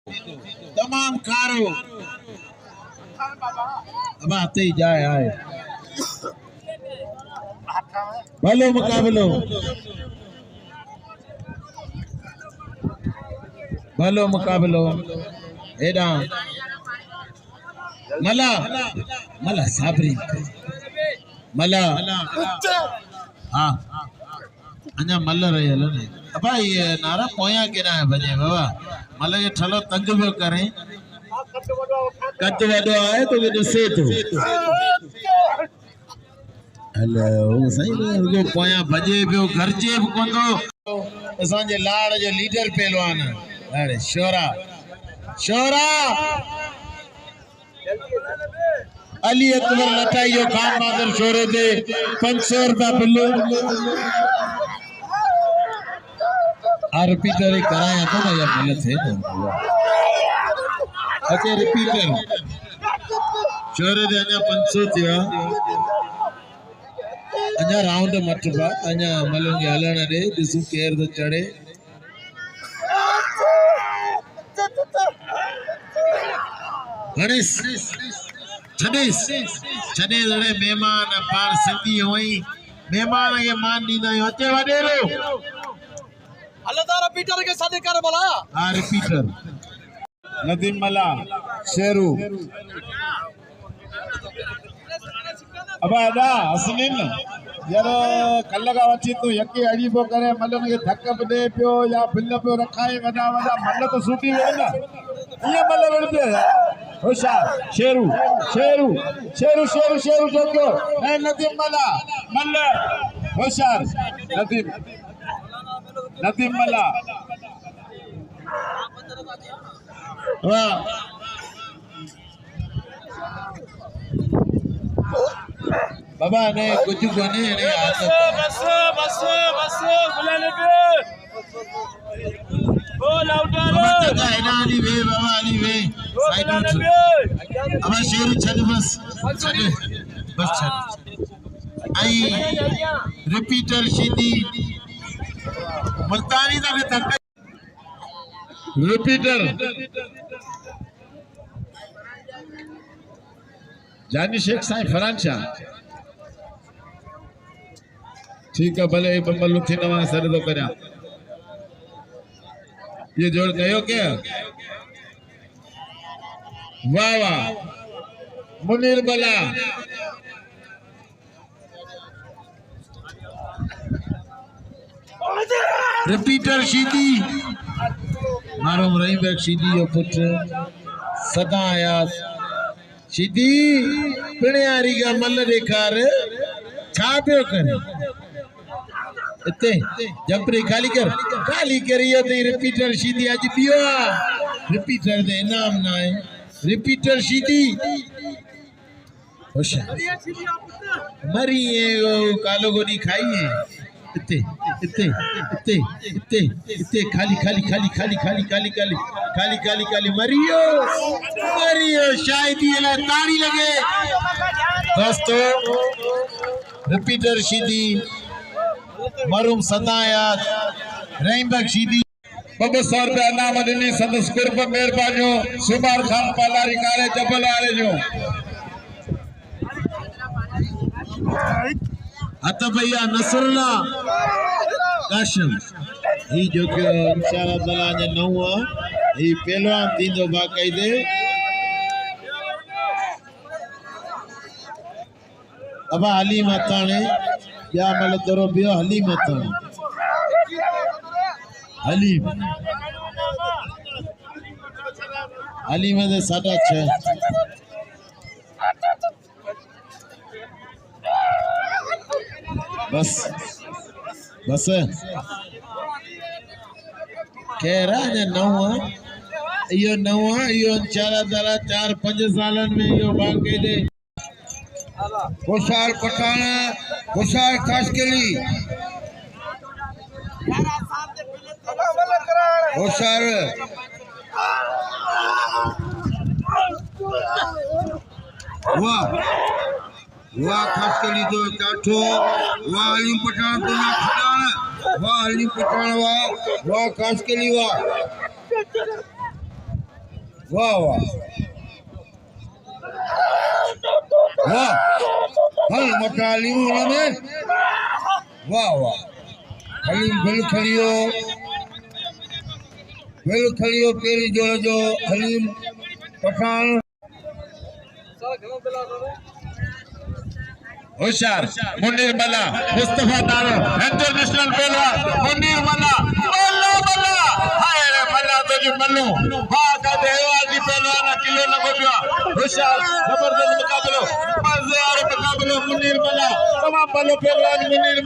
तमाम खारो अब आते ही जाए आए भलो मुकाबलो भलो मुकाबलो एडा मला मला साबरी मला हाँ अन्या मल्ल रही है लोने अब ये नारा पोया केना है बजे बाबा मल्ल ये ठलो तंग भी करें कट वडो आए तो वो से तो हेलो सही जो पोया बजे पियो घर जे कोंदो असां जे लाड़ जो लीडर पहलवान अरे शोरा शोरा अली अकबर लटाइयो खान बहादुर शोरे दे 500 रुपया बिल्लो आ रिपीटर कराया तो ना यार गलत है तो अच्छा रिपीटर शोरे दे अन्या 500 थिया अन्या राउंड मटबा अन्या मलंगे हलण दे दिसु केर तो चढ़े गणेश छनेस छनेस रे मेहमान पार सिंधी होई मेहमान के मान दीना अचे वडेरो अल्लाह रिपीटर के साथ कर बोला हां रिपीटर नदीम मला शेरू अब आदा असलिन यार कल्लगा वची तू यकी अड़ी पो करे मलन के धक्क दे पियो या फिल पियो रखाए वदा वदा मन तो सूटी वेना ये मल वण पे होशियार शेरू शेरू शेरू शेरू शेरू जोको ए नदीम मला मल्ल होशियार नदीम नदीम मला वाह बाबा ने कुछ कोने ने आदत बस बस बस बुलाने पे बोल आउटर बाबा ना अली वे बाबा अली वे साइड अब शेरू छद बस छद बस छद आई रिपीटर सीधी मुल्तानी दा तक रिपीटर जानी शेख साईं फरांचा ठीक है भले बम्बल थी नवा सर तो करया ये जोड़ गयो क्या वाह वाह मुनीर बला रिपीटर सीधी मारो रही बैग सीधी यो पुत्र सदा आयात सीधी पिण्यारी का मल देखार छा पियो करे इते जंपरी खाली कर ये ते रिपीटर सीधी आज पियो रिपीटर दे इनाम ना है रिपीटर सीधी होशियार मरी है वो कालो गोनी खाई है इते इते इते इते इते खाली खाली खाली खाली खाली खाली खाली खाली खाली खाली मरियो मरियो शायद ये ला ताड़ी लगे दोस्तों रिपीटर सीधी मरूम सदायात रहीमबग सीधी 200 रुपया नाम दिनी संदस कुर्ब मेहरबानियो सुमार खान पालारी काले जबल वाले जो अत भैया नसरुल्ला काशम ही जो के इंशाल्लाह ताला ने नवा ही पहलवान थींदो बाकायदे अब हली मताने या मल तरो बियो हली मताने हली में 6.5 बस बस कह रहा है नवा यो इंशाल्लाह ताला 4-5 सालन में यो बाकी दे खुशाल पठान खुशाल खासकेली खुशाल वाह वाह खासकेली तो काठो वाह हलीम पठान तो ना खड़ान वाह हलीम पठान वाह खासकेली वाह वाह वाह वाह हल मकाली में वाह वाह हलीम बिल खड़ियो पेरी जोड़ जो हलीम पठान होशियार मुनीर मला मुस्तफा दारो इंटरनेशनल पहलवान मुनीर मला मल्ला मल्ला हाय रे मल्ला तो जो मल्लू हां का देवाल दी पहलवान किलो लगो पिया होशियार जबरदस्त मुकाबलो मजेदार मुकाबलो मुनीर मला तमाम बलो पहलवान मुनीर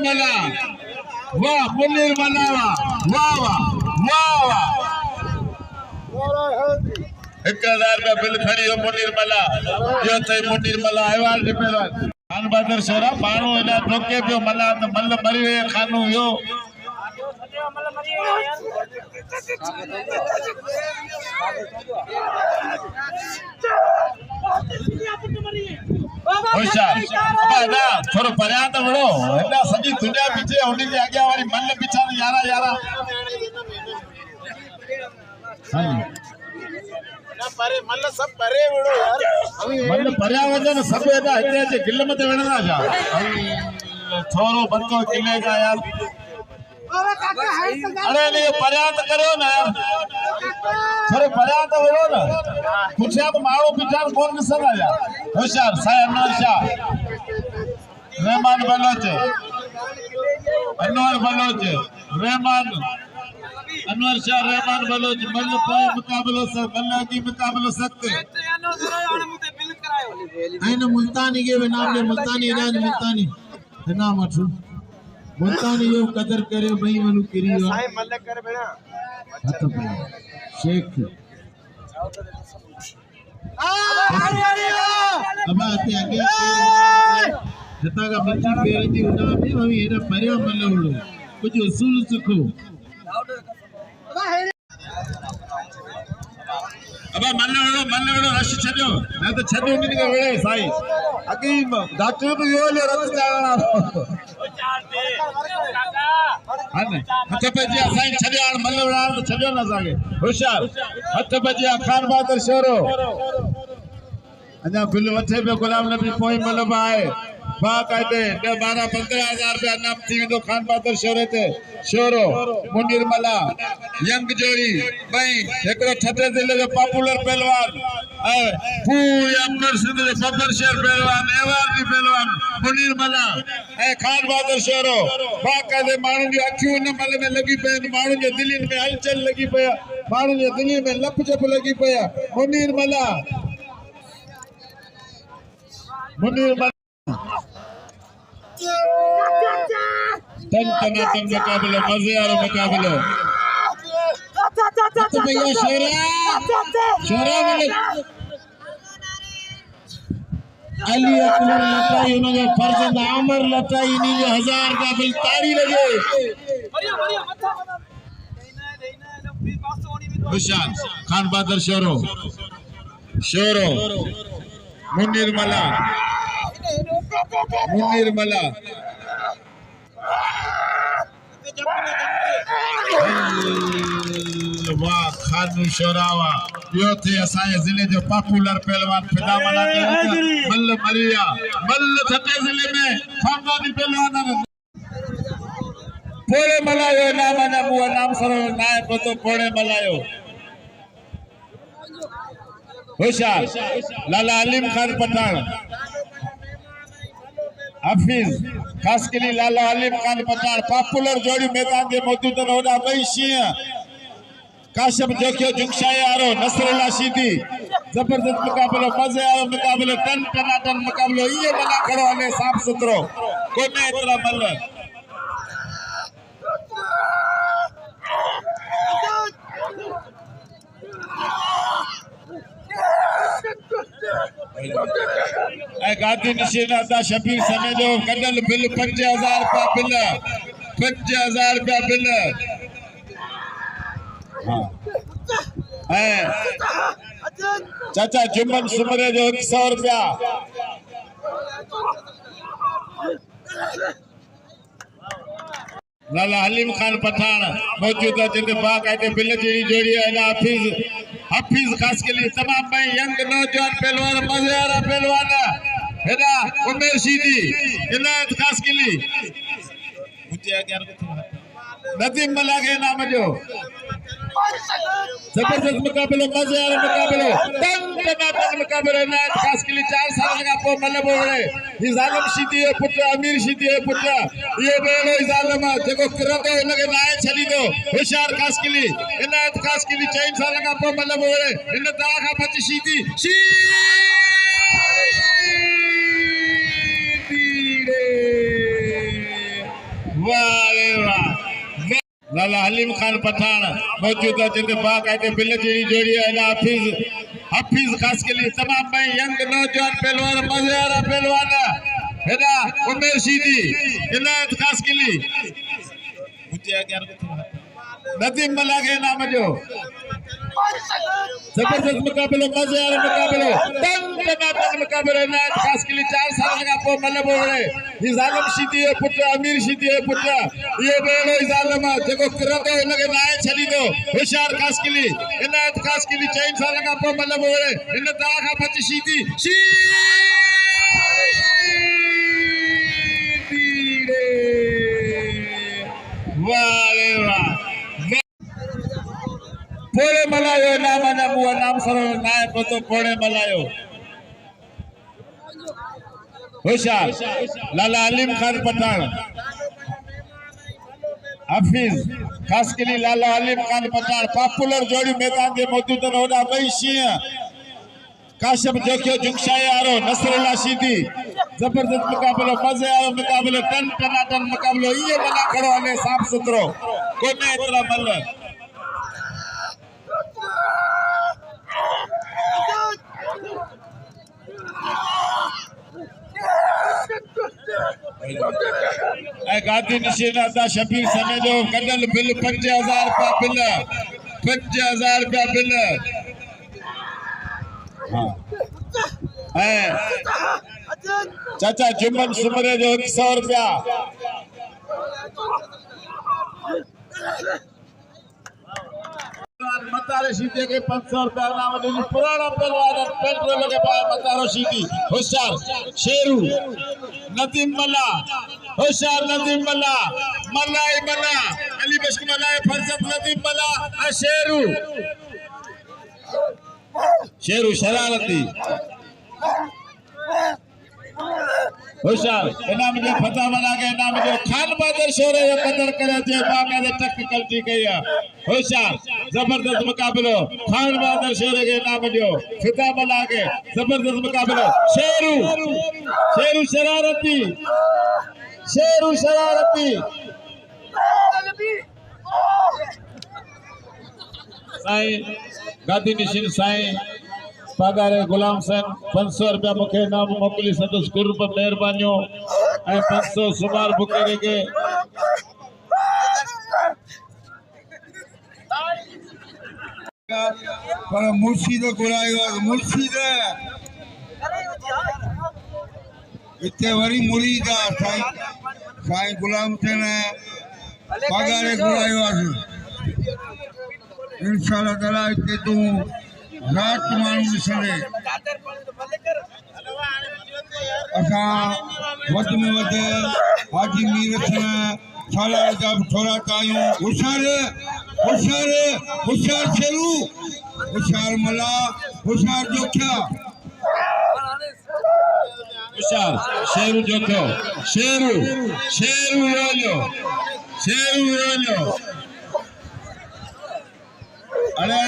मला वाह मुनीर मला वाह वाह 1000 का बिल खड़ी हो मुनीर मला यो थे मुनीर मला अहवाल रे पहलवान खान बहादुर शोरा मानो एना रोके पियो मला तो मल्ल मरी वे खानो यो होशियार ना थोड़ो परियां तो वड़ो एना सजी दुनिया पीछे उनी जे आगे वाली मल्ल पीछा यारा हां ना परे मल्ल सब परे वड़ो यार मल्ल परियां वजन सब एदा हिते गिल मते वणना जा थोरो बंदो किले का यार अरे नहीं परियां तो करो ना यार थोड़े परियां तो वड़ो ना पुछया तो मारो पीछा कौन किसन आ यार होशियार साहब अनवर शाह रहमान बलोच अनवर शाह रहमान बलोच मल्ल पोए मुकाबलो सख्त आइन मुल्तानी के नाम ने मुल्तानी राज मुल्तानी नाम अठू मुल्तानी यो कदर करे भाई मनु किरियो साईं मल्ल कर बेना हथ पे शेख अब आते आगे जता का बच्ची पेरी दी उना में भाई एरा परियो मल्ल उड़ो कुछ उसूल सिखो अब मल्ल रश छड्यो ना तो छड्यो नहीं के वेले साईं अगी डॉक्टर तो यो ले रत जाना हथ पे जी साईं छड्या मल्ल तो छड्यो ना सागे होशियार हथ पे जी खान बहादुर शोरो अना बिल वठे पे गुलाम नबी पोई मल्ल आए बाकायदे 12-15,000 रुपया नाम थी वेंदो खान बहादुर शोरो मुनीर मला यंग जोड़ी भाई एकड़ो छटे जिले जो पॉपुलर पहलवान पूरे अंबर सिंध जो बब्बर शहर पहलवान एवारदी पहलवान मुनीर मला खान बहादुर शोरो बाकायदे माण्हुनि जी अखियूं न मल में लगी पे माण्हुनि जे दिलनि में हलचल लगी पे माण्हुनि जे दिलनि में लप जप लगी पे मुनीर मला तन मुकाबलो मजेदार मुकाबलो तो भैया शोरा अली अकबर लटाई उनके फर्जंद आमर लटाई नी 1000 का बिल ताड़ी लगे होशियार खान बहादुर शोरो मुनीर मला वाह खानू शोरावा यो थे असाए जिले जो पॉपुलर पहलवान फिदा मना मल्ल मरिया मल्ल छटे जिले में खानदानी पहलवान पोड़े मलायो नाम मुआ नाम सरो नाय पतो पोड़े मलायो होशियार लाला अलीम खान पठान हाफिज खास के लिए लाला अलीम खान पठान पॉपुलर जोड़ी मैदान के मौजूद होना वैशी काशफ जोखियो जुगशाए आरो नसरुल्लाह शीदी जबरदस्त मुकाबलो मजे आरो मुकाबलो टन मुकाबलो ये मना खड़ो हले साफ सुथरो कोने इतना मल्ल गादी नशीन अदा शबीर समय जो कदल बिल 5000 रुपया बिल 5000 रुपया बिल चाचा जुम्मन सुमरे जो 100 रुपया लाला हलीम खान पठान मौजूद है जिनके बाग आए बिल जी जोड़ी है ना हफीज खास के लिए तमाम भाई यंग नौजवान पहलवान मजेदार पहलवान है ना उमेर सीधी इनायत खास के लिए नदीम मला के नाम जो जबरदस्त मुकाबले मजेदार मुकाबले टनाटन मुकाबले इनायत खास के लिए 4 साल का पो मतलब हो गए इस आलम सीधी है पुत्र अमीर सीधी है पुत्र ये बेलो इस आलम देखो करतो लगे नाय चली दो होशियार खास के लिए इनायत खास के लिए 4 साल का पो मतलब हो गए इन दा का बच सीधी लाला हलीम खान पठान मौजूद है जिनके बाग आए बिल जी जोड़ी है ना हफीज खास के लिए तमाम भाई यंग नौजवान पहलवान मजेदार पहलवान है ना उमेर सीधी इनायत खास के लिए नदीम मला के नाम जो जबरदस्त मुकाबले मजेदार मुकाबले टनाटन मुकाबले इनायत खास के लिए 4 साल का पो मतलब हो गए इस आलम सीधी है पुत्र अमीर सीधी है पुत्र ये बेलो इस आलम देखो करतो लगे नाय चली दो होशियार खास के लिए इनायत खास के लिए 4 साल का पो मतलब हो गए इन दा का बच सीधी पोड़े मलायो नाम बुआ नाम सरो नाय पतो पोड़े मलायो होशियार लाला हलीम खान पठान हफीज खास के लिए लाला हलीम खान पठान पॉपुलर जोड़ी मैदान के मौजूद होना वही सिंह काशिम जोखियो जुगशाई आरो नसरुल्लाह सीधी जबरदस्त मुकाबलो मजे आरो मुकाबलो टनाटन मुकाबलो ये मना खड़ो ने साफ सुथरो कोने इतना मल गादी निशीना था शबीर समय जो कदल बिल 5000 रुपया बिल 5000 रुपया बिल चाचा जुम्मन सुमरे जो 100 रुपया मतारे सीधे के 500 रुपया नाम पुराना पहलवान पेट्रोल के पास मतारो सीधी होशियार शेरू नदीम मला होशियार नदीम मला मलाई मला अली बश्क मलाई फरसत नदीम मला शेरू शरारती होशियार इनाम जो फता बना के इनाम जो खान बहादुर शोरे जो कदर करे जे बाकायदा टेक्निकल थी गई है होशियार जबरदस्त मुकाबलो खान बहादुर शोरे के इनाम जो फता बना के जबरदस्त मुकाबलो शेरू शरारती साईं गादी निशिन साईं पगार गुलाम सेन 500 रुपया मुखे नाम मोकली संदस कुर्ब मेहरबानियों 500 सुमार बुकेरे के पर मुर्शिद गुलायो मुर्शिद इतने वरी मुरीदा साईं गुलाम सेन पगार गुलायो इंशाल्लाह ताला इतने तू रात मानू ॾिसंदे असां वध में वध हाजी मीर थियण सालार जा बि थोरा आहियूं होशियार शेरू होशियार मला होशियार जोखिया होशियार शेरू जोखियो शेरू रोलो अरे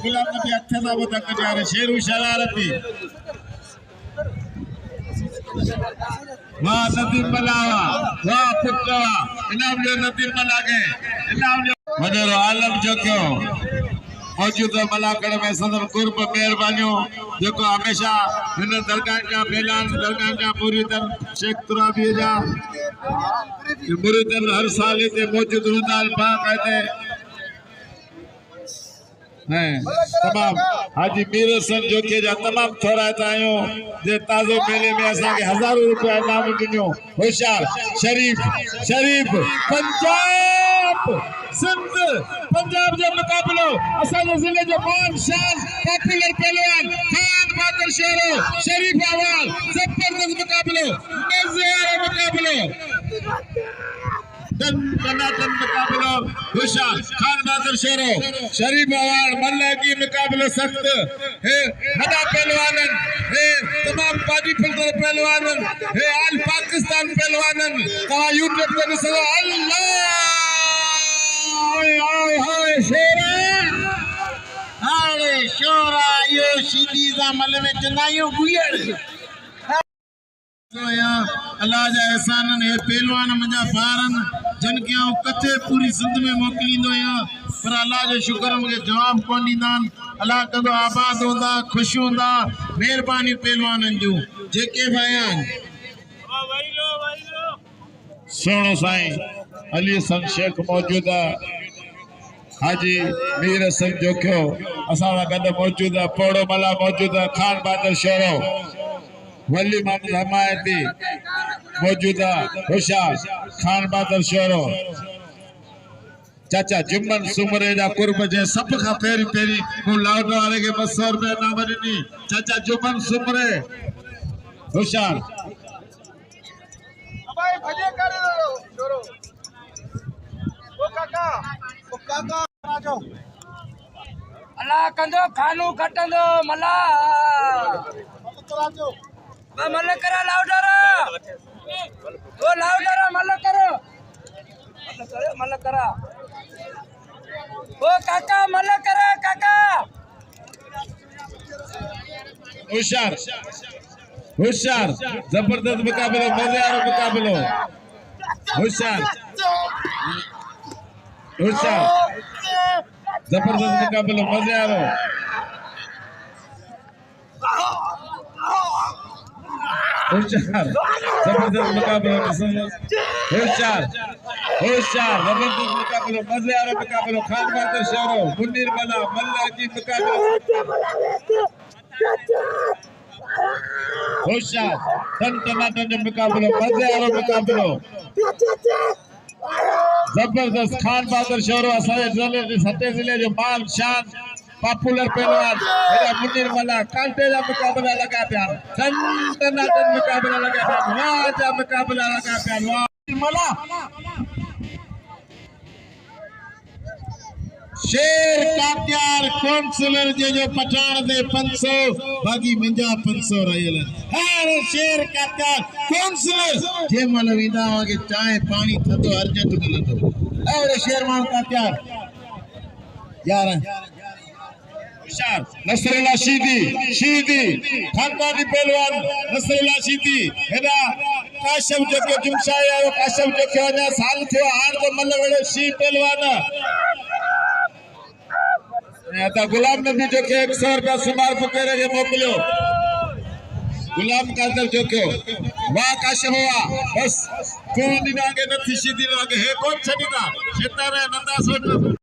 गुलाम नबी अच्छा था वो तक जा रहे शेरू शरारती वाह नदीम मलावा वाह पुत्रवा इनाम जो नदीम मला के इनाम जो मदरो आलम जो क्यों मौजूद मलाकड़ में सदर कुर्ब मेहरबानियों जो हमेशा इन दरगाह का फैलान दरगाह का पूरी तरह शेख तुराबी जा मुरीदन हर साल इतने मौजूद रुदाल पाक आते तमाम हाजी मीर हसन जोखे जा तमाम थोराता आहियूं जे ताज़ो मेले में असांखे हज़ारों रुपया इनाम ॾिनो। होशियार शरीफ शरीफ पंजाब सिंध पंजाब जो मुकाबलो असांजे ज़िले जो मान शान पॉपुलर पहलवान खान बहादुर शेरो शरीफ आवाज़ जबरदस्त मुकाबलो मज़ेदार मुकाबलो दन टनाटन मुकाबलो होशियार खान बहादुर शेरो शरीफ आवाज़ मल्ला की मुकाबलो सख्त है वॾा पहलवानन है तमाम बॉडी फिल्टर पहलवानन है ऑल पाकिस्तान पहलवानन तव्हां यूट्यूब ते ॾिसो अल्लाह हाय शेरा हाय शोरा यो सीधी जा मल में चंदायूं गुयड़ अल्लाह जा एहसानन है पहलवान मुंहिंजा ॿारन जन के कथे पूरी सिंध में मोकिलींदो आहियां पर अल्लाह जो शुक्र मूंखे जवाब कोन ॾींदा आहिनि। अल्लाह कंदो आबाद हूंदा ख़ुशि हूंदा महिरबानी पहलवाननि जूं जेके बि आया आहिनि। सुहिणो साईं अली हसन शेख मौजूद आहे हाजी मीर हसन जोखियो असां सां गॾु मौजूद आहे पोड़ो मला मौजूद आहे खान बहादुर शेरो वली मोहम्मद हमायती मौजूदा होशियार खान बहादुर शेरो चाचा जुम्मन सुमरे जा कुर्ब जे सब खां पहिरीं पहिरीं मूं लाउड वारे खे 200 रुपया इनाम ॾिनी चाचा जुम्मन सुमरे होशियार अल्लाह कंदो खानू कटंदो मला मल करा लाउडर ओ लाउडर मल करो मल करा ओ काका मल करा काका होशियार होशियार जबरदस्त मुकाबलो मजेदार मुकाबलो होशियार होशियार जबरदस्त मुकाबलो मजेदार होशियार जबरदस्त मुकाबलो होशियार होशियार जबरदस्त मुकाबलो मजेदार मुकाबलो खान बहादुर शेरो मुन्नीर मला मल्ला की मुकाबलो होशियार टन टनाटन जो मुकाबलो मजेदार मुकाबलो जबरदस्त खान बहादुर शेरो असांजे सटे ज़िले जो मान शान पॉपुलर पहलवान एरा मुन्नीर मला कांटे जा मुकाबला लगा पिया टन टनाटन मुकाबला लगा पिया वाह जा मुकाबला लगा पिया वाह मला शेर कात्यार काउंसलर जो पठान दे 500 बाकी मुंजा 500 रहियल हर शेर कात्यार काउंसलर जे मल विंदा के चाय पानी थदो अर्जेंट मिलंदो अरे शेर मान कात्यार यार होशियार नसरुल्लाह शीदी खानदानी पहलवान नसरुल्लाह शीदी हेदा काशम जो के जुमशाय आयो काशम जो के अञा साल थियो हार तो मल वेड़ो शी पहलवान आता गुलाम नबी जो के 100 रुपया सुमार फकीर के मोकलियो गुलाम कादर जो के वाह काशम हुआ बस कोन दिना के नथी शीदी लगे हे कोन छडीदा शेतारे नंदा सोट